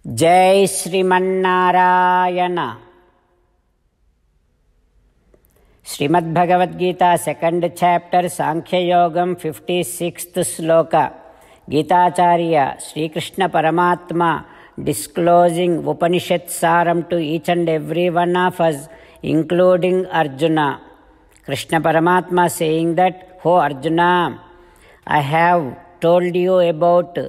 जय Shrimannarayana. Shrimad Bhagavad Gita second chapter Sankhyayogam 56th श्लोक। गीताचार्य श्रीकृष्ण परमात्मा disclosing Upanishad saram to each and every one of us, including Arjuna. Krishna Paramatma saying that, "Oh Arjuna, I have told you about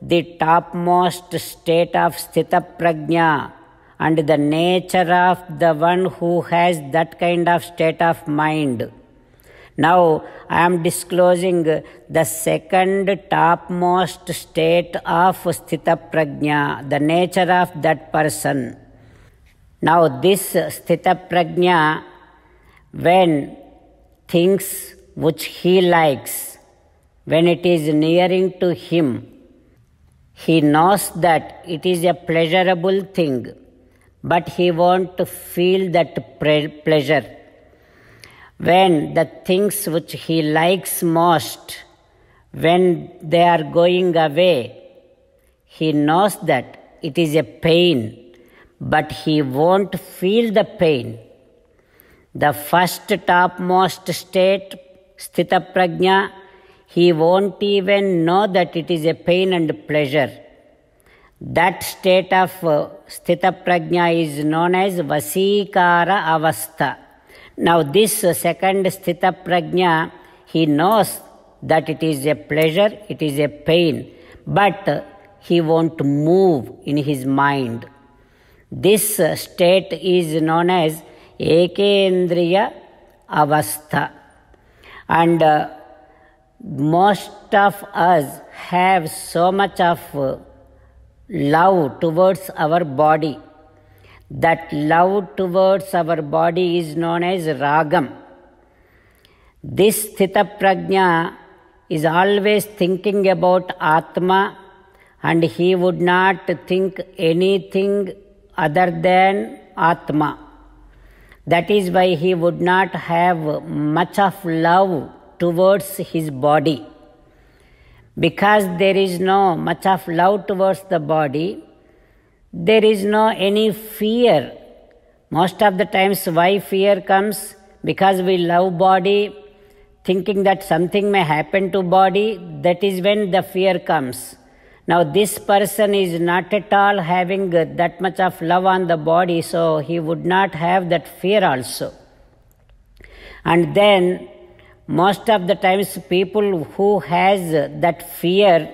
the topmost state of Sthita Prajna and the nature of the one who has that kind of state of mind. Now I am disclosing the second topmost state of Sthita Prajna, the nature of that person. Now this Sthita Prajna, when things which he likes, when it is nearing to him, he knows that it is a pleasurable thing, but he won't feel that pleasure. When the things which he likes most, when they are going away, he knows that it is a pain, but he won't feel the pain. The first topmost state, Sthita Prajna, he won't even know that it is a pain and pleasure. That state of Sthita Prajna is known as Vasikara Avastha. Now this second Sthita Prajna, he knows that it is a pleasure, it is a pain, but he won't move in his mind. This state is known as Ekendriya Avastha. And most of us have so much of love towards our body. That love towards our body is known as ragam. This Sthita Prajna is always thinking about Atma, and he would not think anything other than Atma. That is why he would not have much of love towards his body. Because there is no much of love towards the body, there is no any fear. Most of the times why fear comes? Because we love body, thinking that something may happen to body, that is when the fear comes. Now this person is not at all having that much of love on the body, so he would not have that fear also. And then most of the times people who has that fear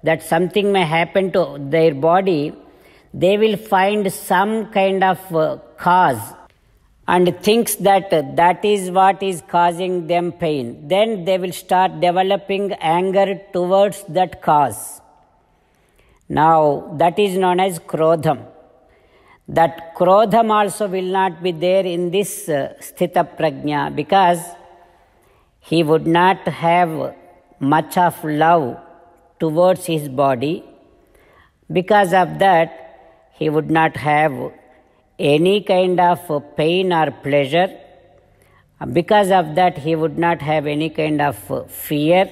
that something may happen to their body, they will find some kind of cause and thinks that that is what is causing them pain. Then they will start developing anger towards that cause. Now that is known as Krodham. That Krodham also will not be there in this Sthita Prajna, because he would not have much of love towards his body. Because of that, he would not have any kind of pain or pleasure. Because of that, he would not have any kind of fear.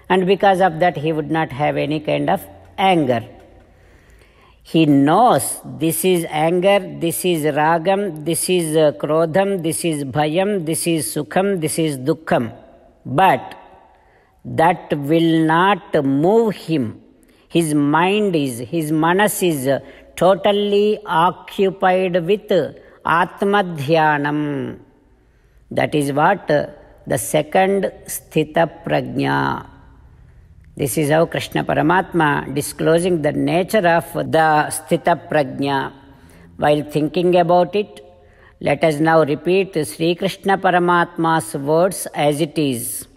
And because of that, he would not have any kind of anger. He knows this is anger, this is ragam, this is krodham, this is bhayam, this is sukham, this is dukkham. But that will not move him. His mind is, his manas is totally occupied with Atma Dhyanam. That is what the second Sthita Prajna. This is how Krishna Paramatma disclosing the nature of the Sthita Prajna. While thinking about it, let us now repeat Sri Krishna Paramatma's words as it is.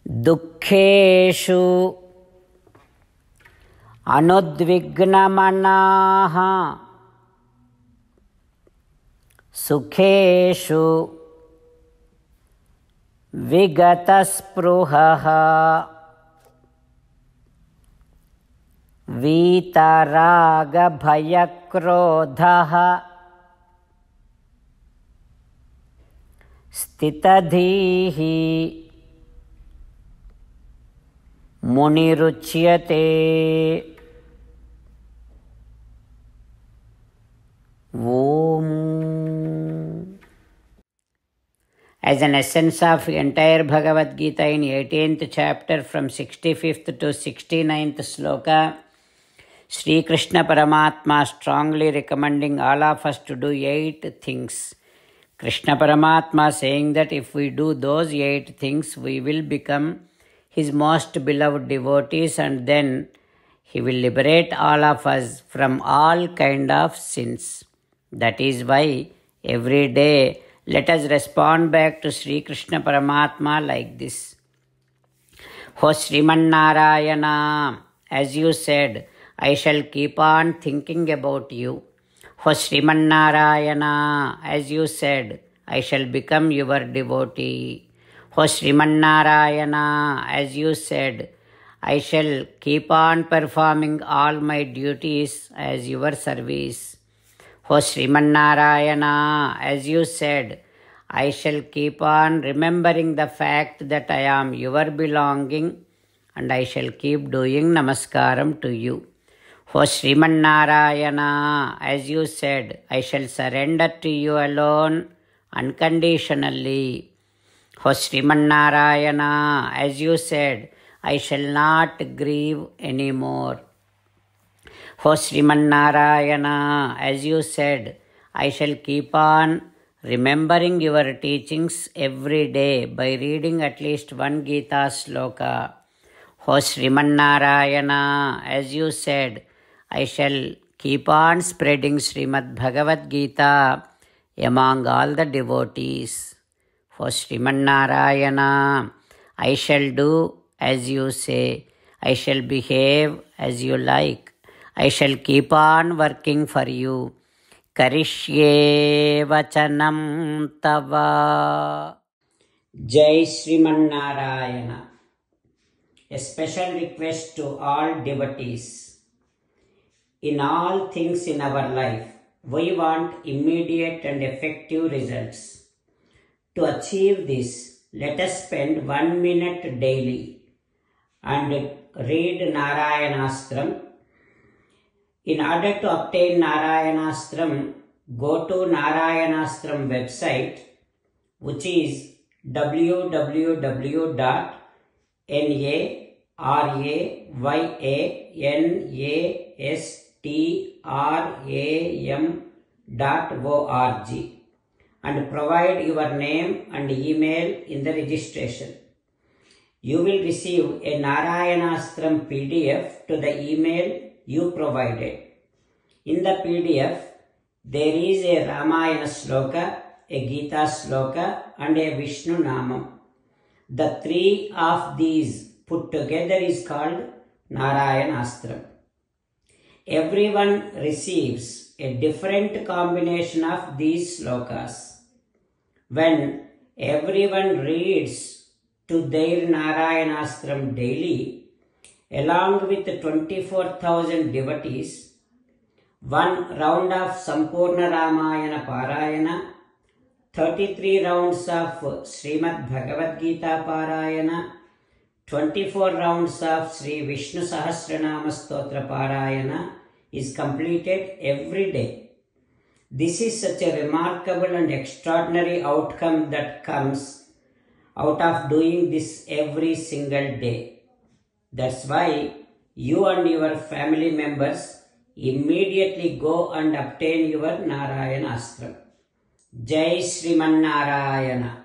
Dukkheshu Anudvignamanaha Sukheshu Vigataspruhaha Vitaraga Bhayakrodhaha Stitadhihi Muniruchyate. As an essence of entire Bhagavad Gita in 18th chapter from 65th to 69th sloka, Sri Krishna Paramatma strongly recommending all of us to do 8 things. Krishna Paramatma saying that if we do those 8 things, we will become His most beloved devotees, and then He will liberate all of us from all kind of sins. That is why every day let us respond back to Sri Krishna Paramatma like this. Ho Sriman Narayana, as you said, I shall keep on thinking about you. Ho Sriman Narayana, as you said, I shall become your devotee. Ho Sriman Narayana, as you said, I shall keep on performing all my duties as your service. O Sriman Narayana, as you said, I shall keep on remembering the fact that I am your belonging, and I shall keep doing namaskaram to you. O Sriman Narayana, as you said, I shall surrender to you alone unconditionally. O Sriman Narayana, as you said, I shall not grieve anymore. O Sriman Narayana, as you said, I shall keep on remembering your teachings every day by reading at least one Gita sloka. O Sriman Narayana, as you said, I shall keep on spreading Srimad Bhagavad Gita among all the devotees. O Sriman Narayana, I shall do as you say. I shall behave as you like. I shall keep on working for you. Karishye vachanam tava. Jai Sriman Narayana. A special request to all devotees. In all things in our life, we want immediate and effective results. To achieve this, let us spend 1 minute daily and read Narayanastram. In order to obtain Narayanastram, go to Narayanastram website, which is www.narayanastram.org, and provide your name and email in the registration. You will receive a Narayanastram PDF to the email you provided. In the PDF, there is a Ramayana sloka, a Gita sloka, and a Vishnu Namam. The 3 of these put together is called Narayanastram. Everyone receives a different combination of these slokas. When everyone reads to their Narayanastram daily, along with 24,000 devotees, 1 round of Sampurna Ramayana Parayana, 33 rounds of Srimad Bhagavad Gita Parayana, 24 rounds of Sri Vishnu Sahasranama Stotra Parayana is completed every day. This is such a remarkable and extraordinary outcome that comes out of doing this every single day. That's why you and your family members immediately go and obtain your Narayanastram. Jai Sriman Narayana.